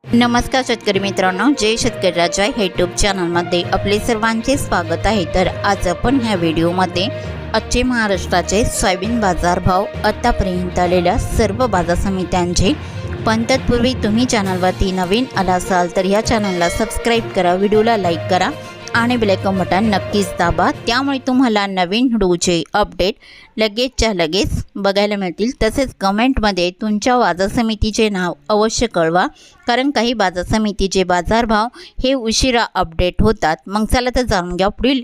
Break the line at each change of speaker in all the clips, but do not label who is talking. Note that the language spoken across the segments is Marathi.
नमस्कार शेतकरी मित्रांनो, जय शेतकरी राजा यूट्यूब चॅनलमध्ये आपले सर्वांचे स्वागत आहे। तर आज आपण ह्या व्हिडिओमध्ये आजचे महाराष्ट्राचे सोयाबीन बाजारभाव, आतापर्यंत आलेल्या सर्व बाजार समित्यांचे, पण तत्पूर्वी तुम्ही चॅनलवरती नवीन आला असाल तर या चॅनलला सबस्क्राईब करा, व्हिडिओला लाईक करा आणि बेल आयकॉन बटन नक्कीच दाबा, त्यामुळे तुम्हाला नवीन व्हिडिओचे अपडेट लगेचच्या लगेच बघायला मिळतील। तसेच कमेंटमध्ये तुमच्या बाजार समितीचे नाव अवश्य कळवा, कारण काही बाजार समितीचे बाजारभाव हे उशिरा अपडेट होतात। मग चला तर जाणून घ्या पुढील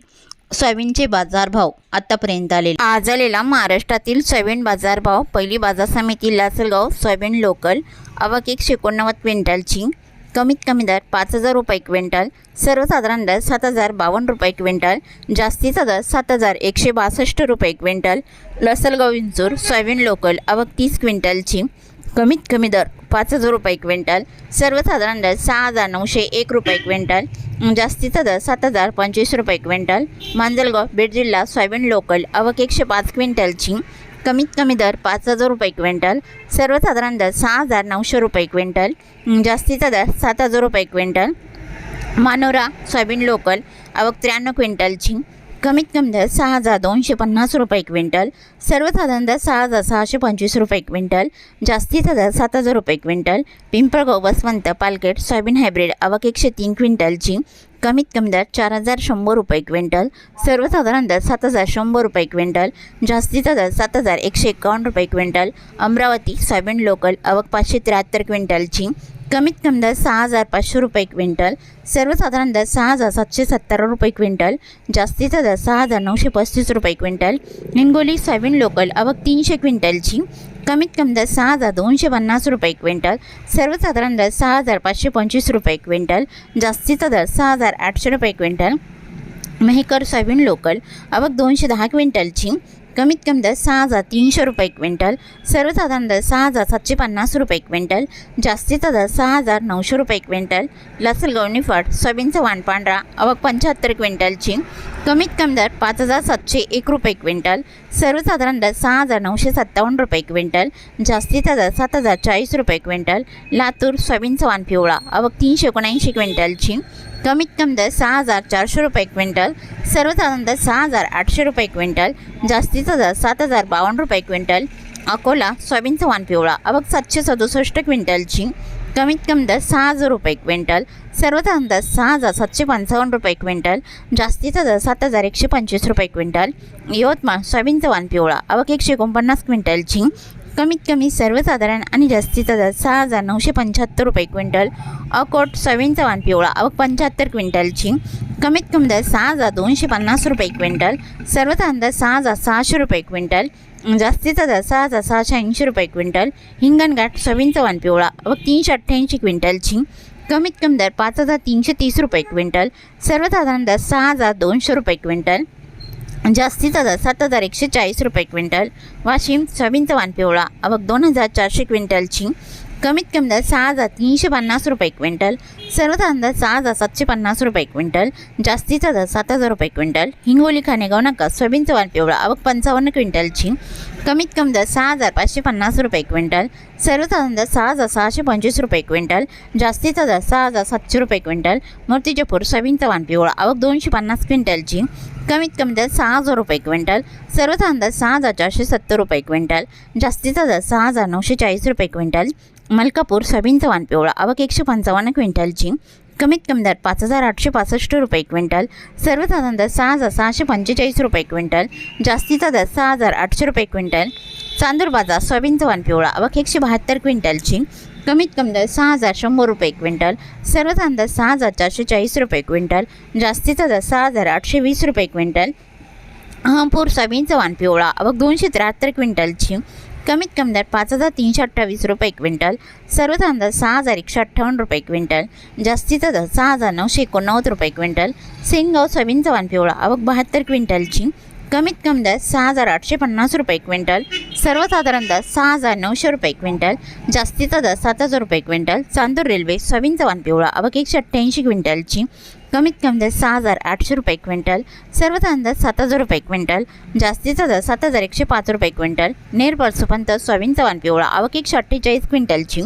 सोयाबीनचे बाजारभाव आतापर्यंत आलेले। आज आलेला महाराष्ट्रातील सोयाबीन बाजारभाव। पहिली बाजार समिती लासलगाव सोयाबीन लोकल, आवक 189 क्विंटलची, कमीत कमी दर 5,000 रुपये क्विंटल, सर्वसाधारण दर 7,052 रुपये क्विंटल, जास्तीचा दर 7,162 रुपये quintal. Lasalgaon Vinchur soybean local, आवक 30 क्विंटलची, कमीत कमी दर 5,000 रुपये क्विंटल, सर्वसाधारण दर 6,901 रुपये क्विंटल, जास्तीचा दर 7,025 रुपये क्विंटल। मांजलगाव बीड जिल्हा सोयाबीन लोकल, आवक 105 क्विंटलची, कमीत कमी दर 5,000 रुपये क्विंटल, सर्वसाधारण दर 6,900 रुपये क्विंटल, जास्तीचा दर 7,000 रुपये क्विंटल। मानोरा सोयाबीन लोकल, आवक 93 क्विंटलची, कमीत कमी दर 6,250 रुपये क्विंटल, सर्वसाधारण दर 6,625 रुपये क्विंटल, जास्तीचा दर 7,000 रुपये quintal. Pimpalgaon Baswant पालकेट soybean hybrid, आवक 103 क्विंटलची, कमीत कमी दर 4,100 रुपये क्विंटल, सर्वसाधारण दर 7,100 रुपये क्विंटल, जास्तीचा दर 7,151 रुपये क्विंटल। अमरावती सोयाबीन लोकल, आवक 573 क्विंटलची, कमीत कमी दर 6,500 रुपये क्विंटल, सर्वसाधारण दर 6,770 रुपये क्विंटल, जास्तीचा दर 6,935 रुपये क्विंटल। हिंगोली सोयाबीन लोकल, आवक 300 क्विंटलची, कमीत कमी दर 6,250 रुपये क्विंटल, सर्वसाधारण दर 6,525 रुपये क्विंटल, जास्तीचा दर 6,800 रुपये क्विंटल। मेहकर सोयाबीन लोकल, आवक 210 क्विंटलची, कमीत कमी दर 6,300 रुपये क्विंटल, सर्वसाधारण दर 6,750 रुपये क्विंटल, जास्तीचा दर 6,900 रुपये क्विंटल। लासलगाव निफाड सोयाबीनचा वाण पांढरा, आवक 75 क्विंटलची, कमीत कमी दर 5,701 रुपये क्विंटल, सर्वसाधारण दर 6,957 रुपये क्विंटल, जास्तीचा दर 7,040 रुपये क्विंटल। लातूर सोयाबीनचा वाण पिवळा, आवक 379 क्विंटलची, कमीत कमी दर 6,400 रुपये क्विंटल, सर्वसाधारण दर 6,800 रुपये क्विंटल, जास्तीचा दर 7,052 रुपये क्विंटल। अकोला सोयाबीनचा वाण पिवळा, आवक 767 क्विंटलची, कमीत कमी दर 6,000 रुपये क्विंटल, सर्वसाधारण दर 6,755 रुपये क्विंटल, जास्तीचा दर 7,125 रुपये क्विंटल। यवतमाळ सोयाबीनचा वाण पिवळा, आवक 149 क्विंटलची, कमीत कमी सर्वसाधारण आणि जास्तीचा दर 6,975 रुपये क्विंटल। अकोट सोयाबीनचा वाण पिवळा, आवक 75 क्विंटलची, कमीत कमी दर 6,250 रुपये क्विंटल, सर्वसाधारण दर 6,600 रुपये क्विंटल, जास्तीचा दर 6,680 रुपये क्विंटल। हिंगणघाट सोयाबीनचा वाण पिवळा, आवक 388 क्विंटलची, कमीत कमी दर 5,330 रुपये क्विंटल, सर्वसाधारण दर 6,200 रुपये क्विंटल, जास्तीचा दर 7,140 रुपये क्विंटल। वाशिम सोयाबीनचा वाण पिवळा, आवक 2,400 क्विंटलची, कमीत कमी दर 6,350 रुपये क्विंटल, सर्वसाधारण दर 6,750 रुपये क्विंटल, जास्तीचा दर 7,000 रुपये क्विंटल। हिंगोली खानेगाव नाका सोयाबीनचा वाण पिवळा, आवक 55 क्विंटलची, कमीत कमी दर 6,550 रुपये क्विंटल, सर्वसाधारण दर 6,625 रुपये क्विंटल, जास्तीचा दर 6,700 रुपये क्विंटल। मूर्तिजापूर सोयाबीनचा वाण पिवळा, आवक 250 क्विंटलची, कमीत कमी दर 6,000 रुपये क्विंटल, सर्वसाधारण दर 6,470 रुपये क्विंटल, जास्तीचा दर 6,940 रुपये क्विंटल। मलकापूर सोयाबीनचा वाण पिवळा, आवक 155 क्विंटलची, कमीत कमी दर 5,865 रुपये क्विंटल, सर्वसाधारण दर 6,645 रुपये क्विंटल, जास्तीचा दर 6,800 रुपये क्विंटल। चांदूर बाजार सोयाबीनचा वाण पिवळा, आवक 172 क्विंटलची, कमीत कमी दर 6,100 रुपये क्विंटल, सर्वसाधारण दर 6,440 रुपये क्विंटल, जास्तीचा दर 6,820 रुपये क्विंटल। अहमपूर सोयाबीनचा वाण पिवळा, आवक 273 क्विंटलची, कमीत कमी दर 5,328 रुपये क्विंटल, सर्वसाधारण दर 6,158 रुपये क्विंटल, जास्तीचा दर 6,989 रुपये क्विंटल। सेनगाव सोयाबीनचा वाण पिवळा, आवक 72 क्विंटलची, कमीत कमी दर 6,850 रुपये क्विंटल, सर्वसाधारण दर 6,900 रुपये क्विंटल, जास्तीचा दर 7,000 रुपये क्विंटल। चांदूर रेल्वे सोयाबीनचा वाण पिवळा, आवक 188 क्विंटलची, कमीत कमी दर 6,800 रुपये क्विंटल, सर्वसाधारण दर 7,000 रुपये क्विंटल, जास्तीचा दर 7,105 रुपये क्विंटल। नेर परसोपंत सोयाबीनचा वाण पिवळा, आवक 148 क्विंटलची,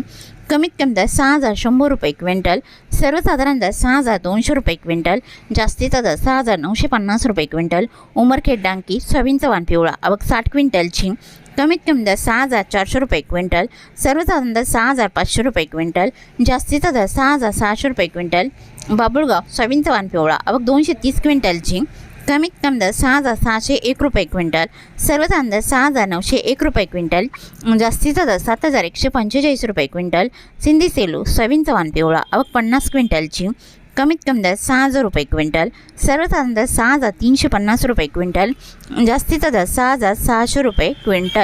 कमीत कमी दर 6,100 रुपये क्विंटल, सर्वसाधारण दर 6,200 रुपये क्विंटल, जास्तीचा दर 6,950 रुपये क्विंटल. उमरखेड डांकी सोयाबीनचा वाण पिवळा आवक 60 क्विंटलची, कमीत कमी दर 6,400 रुपये क्विंटल, सर्वसाधारण दर 6,500 रुपये क्विंटल, जास्तीचा दर 6,600 रुपये क्विंटल. बाबुळगाव सोयाबीनचा वाण पिवळा आवक 230 क्विंटलची, कमीत कमी दर 6,601 रुपये क्विंटल, सर्वसाधारण दर 6,901 रुपये क्विंटल, जास्तीचा दर 7,145 रुपये क्विंटल. सिंधी सेलू सोयाबीनचा वाण पिवळा आवक 50 क्विंटलची, कमीत कमी दर 6,000 रुपये क्विंटल, सर्वसाधारण दर 6,350 रुपये क्विंटल, जास्तीचा दर 6,600 रुपये क्विंटल.